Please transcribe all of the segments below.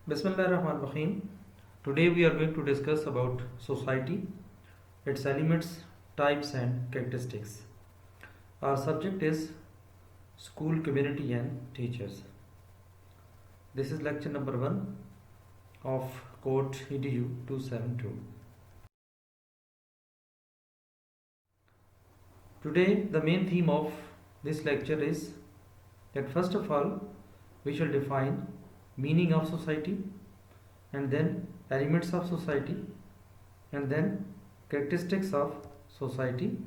Bismillahirrahmanirrahim. Today we are going to discuss about society, its elements, types and characteristics. Our subject is school, community and teachers. This is lecture number 1 of code EDU 272. Today the main theme of this lecture is that first of all we shall define meaning of society, and then elements of society, and then characteristics of society,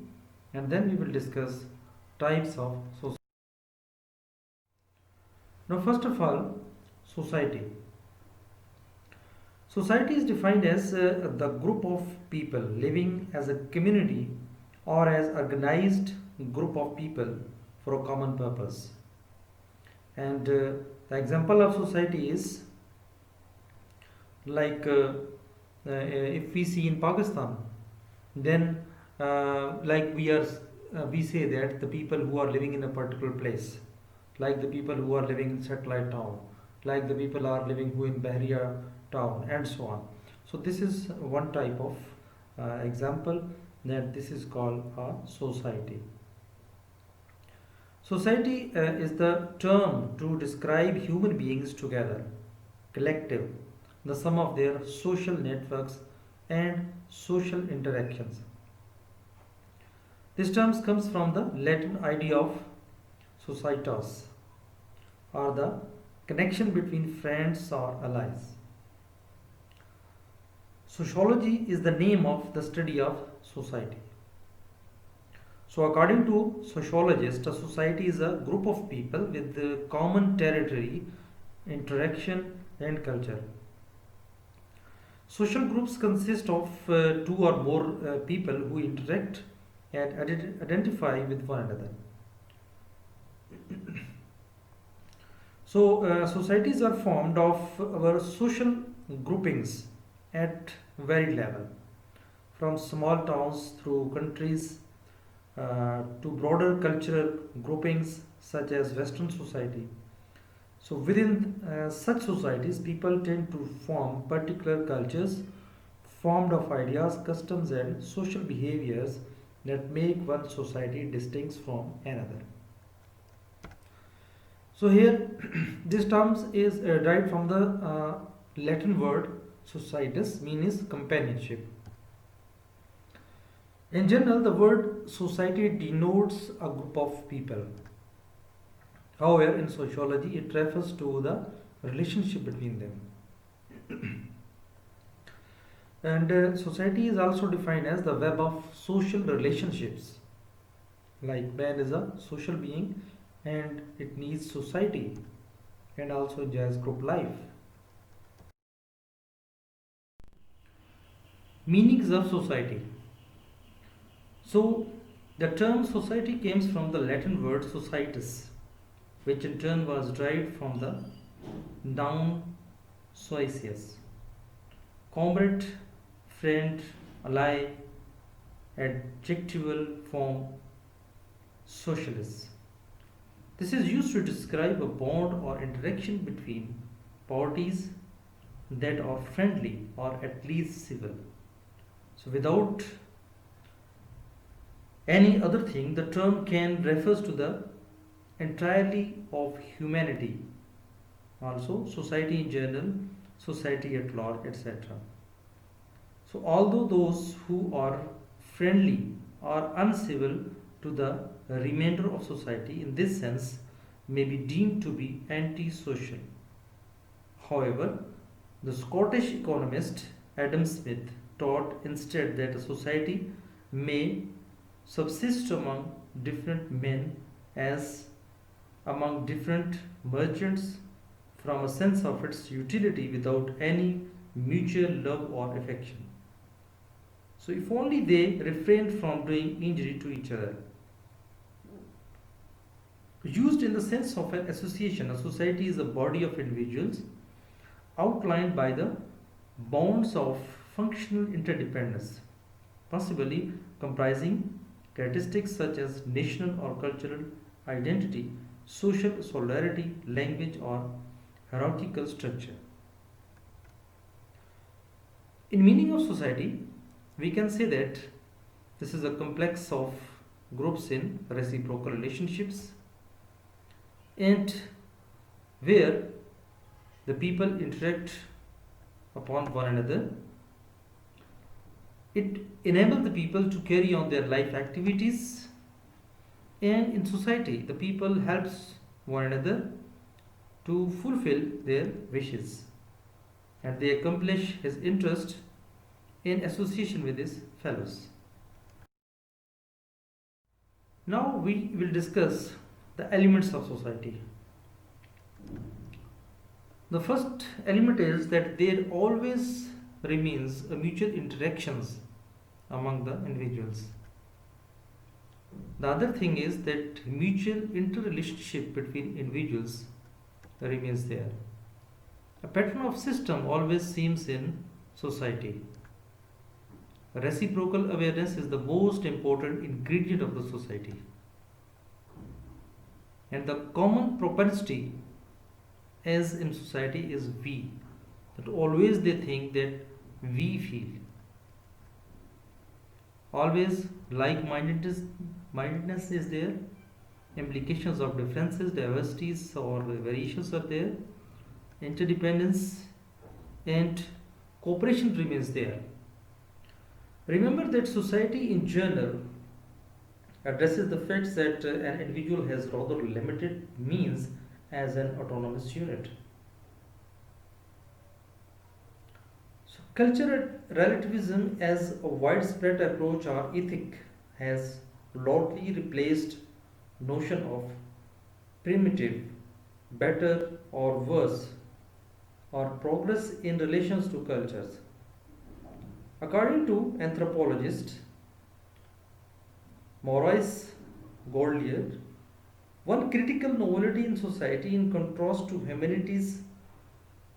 and then we will discuss types of society. Now first of all, society. Society is defined as the group of people living as a community or as organized group of people for a common purpose. And the example of society is like if we see in Pakistan, then like we say that the people who are living in a particular place, like the people who are living in satellite town, like the people are living who in Bahria town, and so on. So this is one type of example, that this is called a society. Society is the term to describe human beings together, collective, the sum of their social networks and social interactions. This term comes from the Latin idea of societas, or the connection between friends or allies. Sociology is the name of the study of society. So according to sociologists, a society is a group of people with common territory, interaction and culture. Social groups consist of two or more people who interact and identify with one another. So societies are formed of our social groupings at varied level, from small towns through countries to broader cultural groupings such as Western society. So within such societies, people tend to form particular cultures formed of ideas, customs and social behaviors that make one society distinct from another. So here this term is derived from the Latin word societas, means companionship. In general, the word society denotes a group of people. However, in sociology, it refers to the relationship between them. And society is also defined as the web of social relationships. Like man is a social being and it needs society and also enjoys group life. Meanings of society. So, the term society comes from the Latin word societas, which in turn was derived from the noun socius, comrade, friend, ally, adjectival form socialis. This is used to describe a bond or interaction between parties that are friendly or at least civil. So without any other thing, the term can refers to the entirely of humanity, also society in general, society at large, etc. So although those who are friendly or uncivil to the remainder of society in this sense may be deemed to be antisocial. However, the Scottish economist Adam Smith taught instead that a society may subsist among different men as among different merchants from a sense of its utility without any mutual love or affection. So, if only they refrained from doing injury to each other. Used in the sense of an association, a society is a body of individuals outlined by the bonds of functional interdependence, possibly comprising characteristics such as national or cultural identity, social solidarity, language, or hierarchical structure. In meaning of society, we can say that this is a complex of groups in reciprocal relationships and where the people interact upon one another. It enables the people to carry on their life activities, and in society the people helps one another to fulfill their wishes, and they accomplish his interest in association with his fellows. Now we will discuss the elements of society. The first element is that there always remains a mutual interactions among the individuals. The other thing is that mutual interrelationship between individuals remains there. A pattern of system always seems in society. Reciprocal awareness is the most important ingredient of the society. And the common propensity as in society is we. That always they think that we feel. Always mindedness is there. Implications of differences, diversities, or variations are there. Interdependence and cooperation remains there. Remember that society in general addresses the facts that an individual has rather limited means as an autonomous unit. So, cultural relativism as a widespread approach or ethic has largely replaced notion of primitive, better or worse, or progress in relations to cultures. According to anthropologist Maurice Goldlier, one critical novelty in society, in contrast to humanity's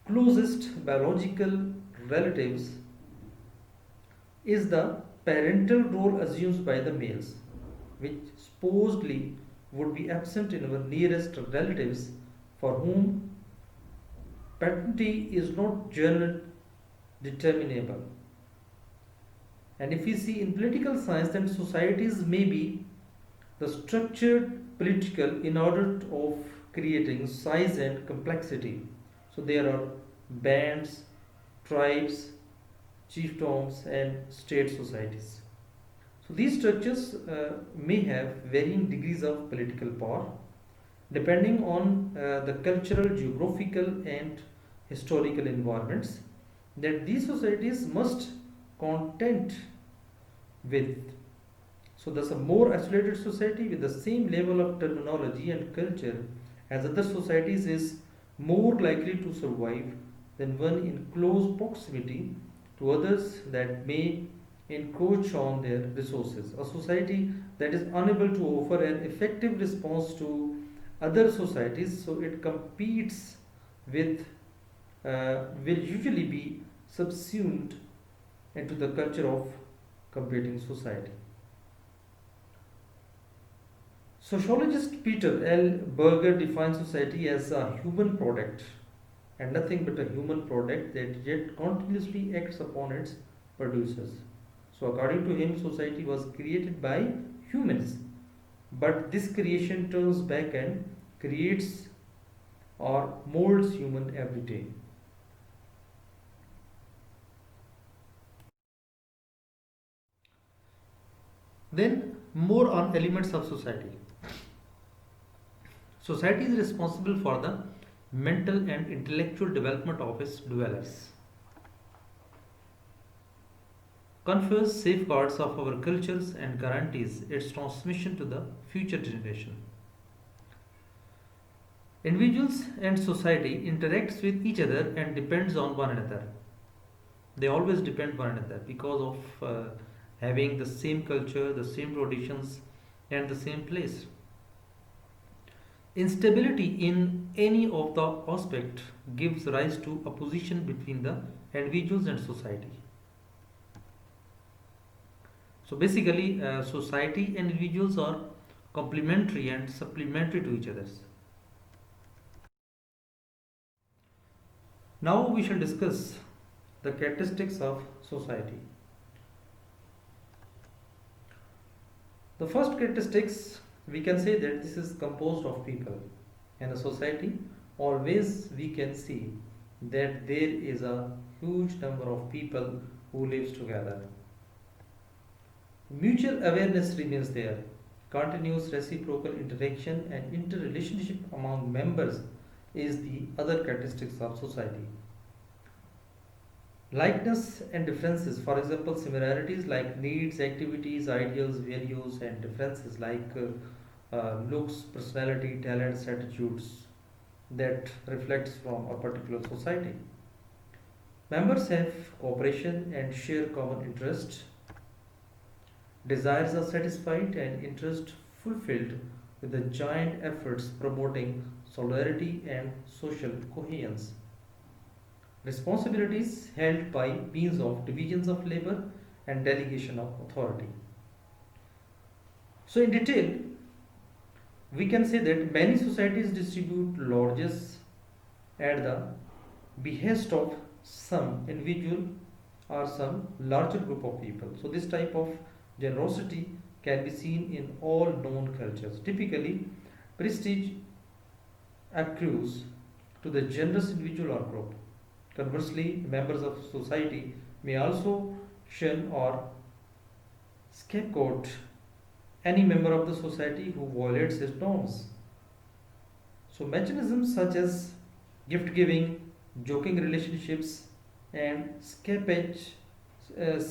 closest biological relatives, is the parental role assumed by the males, which supposedly would be absent in our nearest relatives for whom paternity is not generally determinable. And if we see in political science, then societies may be the structured political in order of creating size and complexity. So there are bands, tribes, chiefdoms, and state societies. So these structures may have varying degrees of political power depending on the cultural, geographical, and historical environments that these societies must contend with. So, thus, a more isolated society with the same level of terminology and culture as other societies is more likely to survive than one in close proximity to others that may encroach on their resources. A society that is unable to offer an effective response to other societies, so it competes with, will usually be subsumed into the culture of competing society. Sociologist Peter L. Berger defines society as a human product and nothing but a human product that yet continuously acts upon its producers. So, according to him, society was created by humans, but this creation turns back and creates or molds human every day. Then, more on elements of society. Society is responsible for the mental and intellectual development of its dwellers, confers safeguards of our cultures, and guarantees its transmission to the future generation. Individuals and society interacts with each other and depends on one another. They always depend one another because of having the same culture, the same traditions, and the same place. Instability in any of the aspect gives rise to opposition between the individuals and society. So basically, society and individuals are complementary and supplementary to each other. Now we shall discuss The characteristics of society. The first characteristics, we can say that this is composed of people. In a society, always we can see that there is a huge number of people who lives together. Mutual awareness remains there. Continuous reciprocal interaction and interrelationship among members is the other characteristics of society. Likeness and differences, for example, similarities like needs, activities, ideals, values, and differences like looks, personality, talents, attitudes that reflects from a particular society. Members have cooperation and share common interest. Desires are satisfied and interest fulfilled with the joint efforts promoting solidarity and social cohesion. Responsibilities held by means of divisions of labor and delegation of authority. So, in detail, we can say that many societies distribute lodges at the behest of some individual or some larger group of people. So, this type of generosity can be seen in all known cultures. Typically, prestige accrues to the generous individual or group. Conversely, members of society may also shun or scapegoat any member of the society who violates its norms. So, mechanisms such as gift giving, joking relationships, and uh,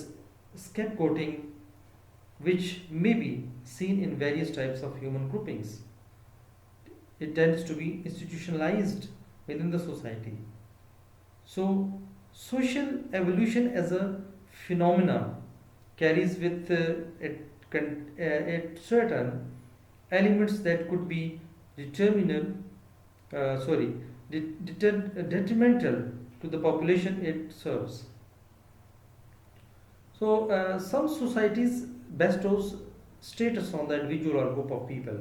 scapegoating, which may be seen in various types of human groupings, it tends to be institutionalized within the society. So, social evolution as a phenomena carries with it certain elements that could be determinal, sorry, detrimental to the population it serves. So, some societies bestows status on the individual or group of people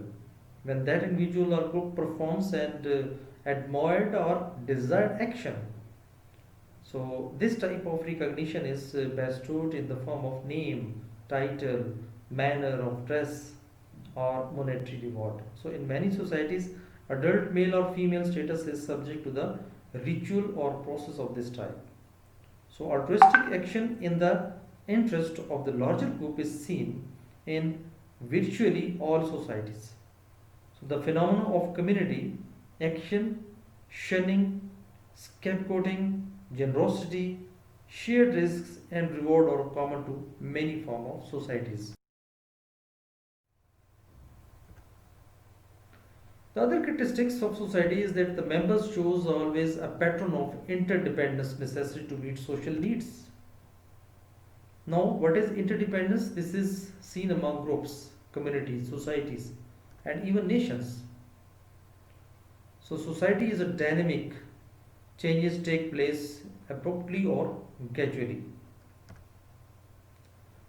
when that individual or group performs and admired or desired action. So, this type of recognition is bestowed in the form of name, title, manner of dress, or monetary reward. So, in many societies, adult male or female status is subject to the ritual or process of this type. So, altruistic action in the interest of the larger group is seen in virtually all societies. So, the phenomena of community action, shunning, scapegoating, generosity, shared risks, and reward are common to many forms of societies. The other characteristics of society is that the members shows always a pattern of interdependence necessary to meet social needs. Now, what is interdependence? This is seen among groups, communities, societies, and even nations. So, society is a dynamic, changes take place abruptly or gradually.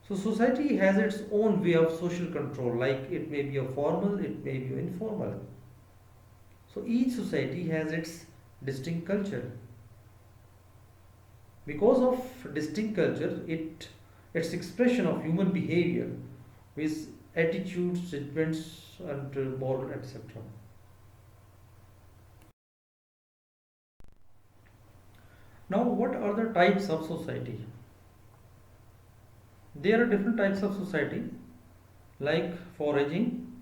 So, society has its own way of social control, like it may be a formal, it may be informal. So, each society has its distinct culture. Because of distinct culture, its expression of human behavior with attitudes, judgments, and moral, etc. Now, what are the types of society? There are different types of society like foraging,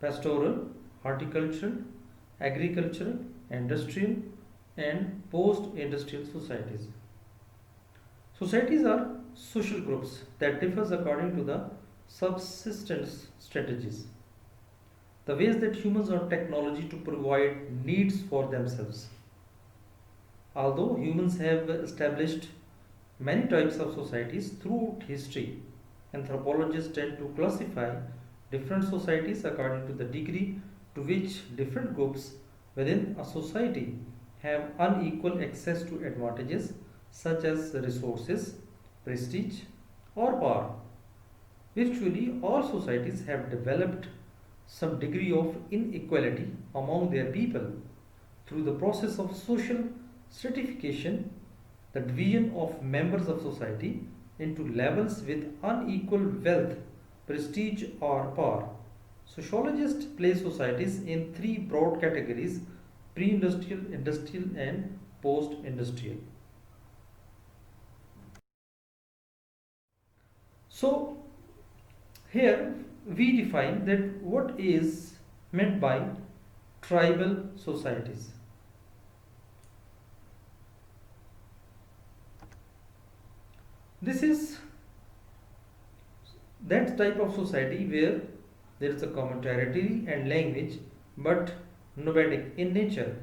pastoral, horticultural, agricultural, industrial, and post industrial societies. Societies are social groups that differs according to the subsistence strategies, the ways that humans or technology to provide needs for themselves. Although humans have established many types of societies throughout history, anthropologists tend to classify different societies according to the degree to which different groups within a society have unequal access to advantages such as resources, prestige, or power. Virtually all societies have developed some degree of inequality among their people through the process of social stratification the division of members of society into levels with unequal wealth, prestige, or power. Sociologists place societies in three broad categories: pre industrial, industrial, and post industrial. So, here we define that what is meant by tribal societies. This is that type of society where there is a common territory and language but nomadic in nature.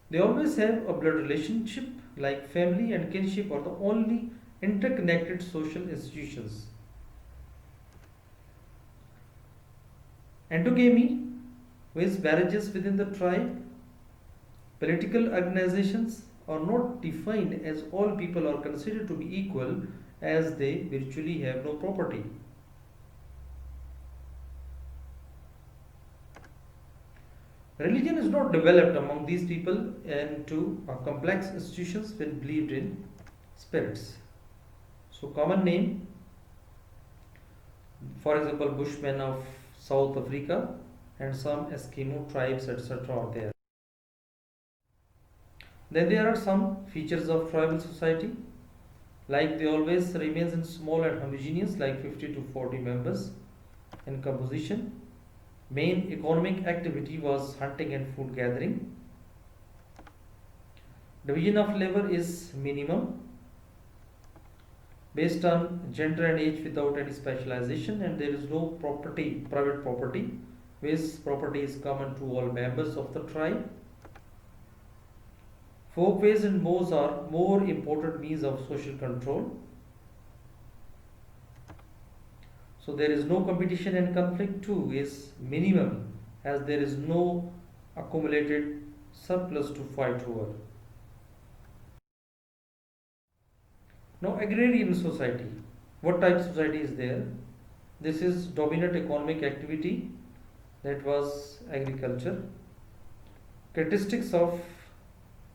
They always have a blood relationship, like family and kinship are the only interconnected social institutions. Endogamy, with marriages within the tribe, political organizations are not defined as all people are considered to be equal as they virtually have no property. Religion is not developed among these people into complex institutions when believed in spirits. So, common name, for example, Bushmen of South Africa and some Eskimo tribes, etc., are there. Then there are some features of tribal society, like they always remains in small and homogeneous, like 50 to 40 members in composition. Main economic activity was hunting and food gathering. Division of labor is minimum based on gender and age without any specialization, and there is no private property, which property is common to all members of the tribe. Folkways and mores are more important means of social control. So there is no competition and conflict too is minimum, as there is no accumulated surplus to fight over. Now, agrarian society. What type of society is there? This is dominant economic activity, that was agriculture. Characteristics of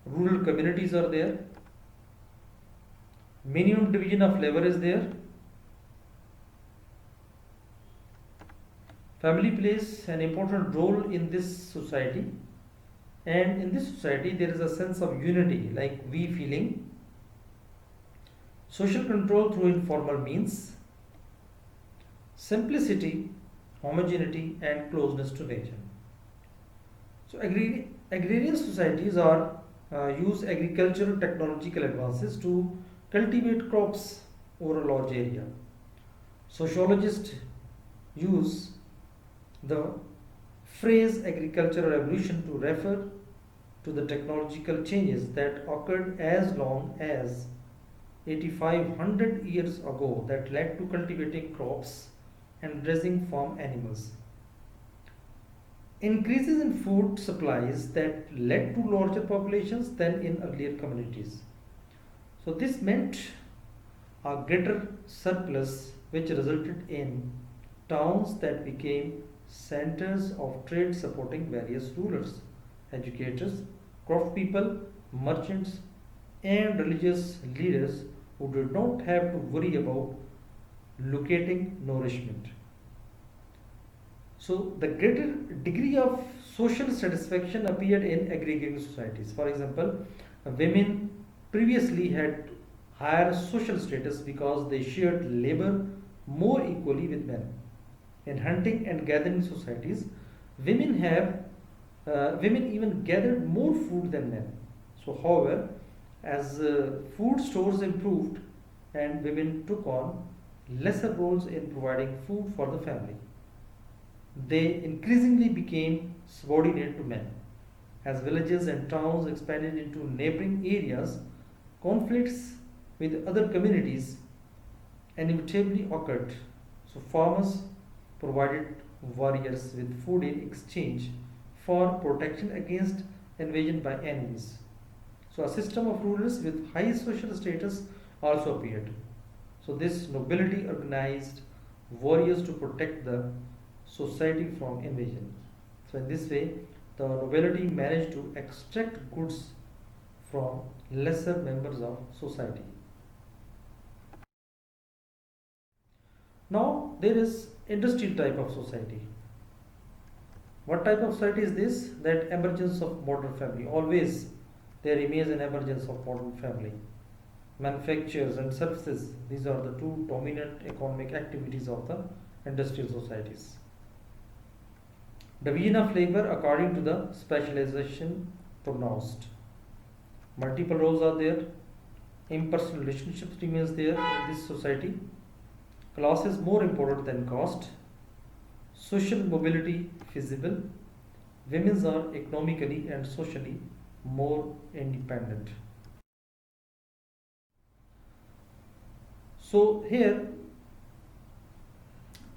rural communities are there. Minimum division of labor is there. Family plays an important role in this society, and in this society there is a sense of unity, like we feeling. Social control through informal means, simplicity, homogeneity, and closeness to nature. So, agrarian societies are use agricultural technological advances to cultivate crops over a large area. Sociologists use the phrase agricultural revolution to refer to the technological changes that occurred as long as 8500 years ago that led to cultivating crops and raising farm animals. Increases in food supplies that led to larger populations than in earlier communities. So, this meant a greater surplus, which resulted in towns that became centers of trade supporting various rulers, educators, craftspeople, merchants, and religious leaders who did not have to worry about locating nourishment. So, the greater degree of social satisfaction appeared in agrarian societies. For example, women previously had higher social status because they shared labor more equally with men. In hunting and gathering societies, women have women even gathered more food than men. So, however, as food stores improved and women took on lesser roles in providing food for the family, they increasingly became subordinate to men. As villages and towns expanded into neighboring areas, conflicts with other communities inevitably occurred. So, farmers provided warriors with food in exchange for protection against invasion by enemies. So, a system of rulers with high social status also appeared. So, this nobility organized warriors to protect the society from invasion. So, in this way, the nobility managed to extract goods from lesser members of society. Now there is industrial type of society. What type of society is this? That emergence of modern family. Always there remains an emergence of modern family. Manufactures and services, these are the two dominant economic activities of the industrial societies. Division of labor according to the specialization pronounced. Multiple roles are there. Impersonal relationships remains there in this society. Class is more important than caste. Social mobility feasible. Women are economically and socially more independent. So here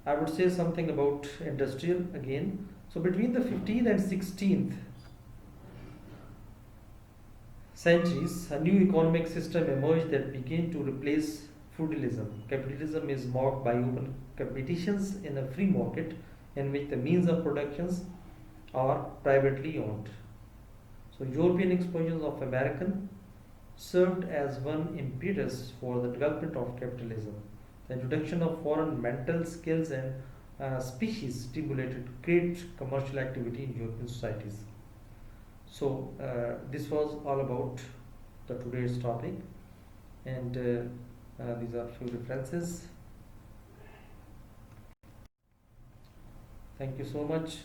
I would say something about industrial again. So between the 15th and 16th centuries, a new economic system emerged that began to replace feudalism. Capitalism is marked by open competitions in a free market in which the means of productions are privately owned. So European explosions of American served as one impetus for the development of capitalism. The introduction of foreign mental skills and species stimulated great commercial activity in European societies. So this was all about the today's topic, and these are few references. Thank you so much.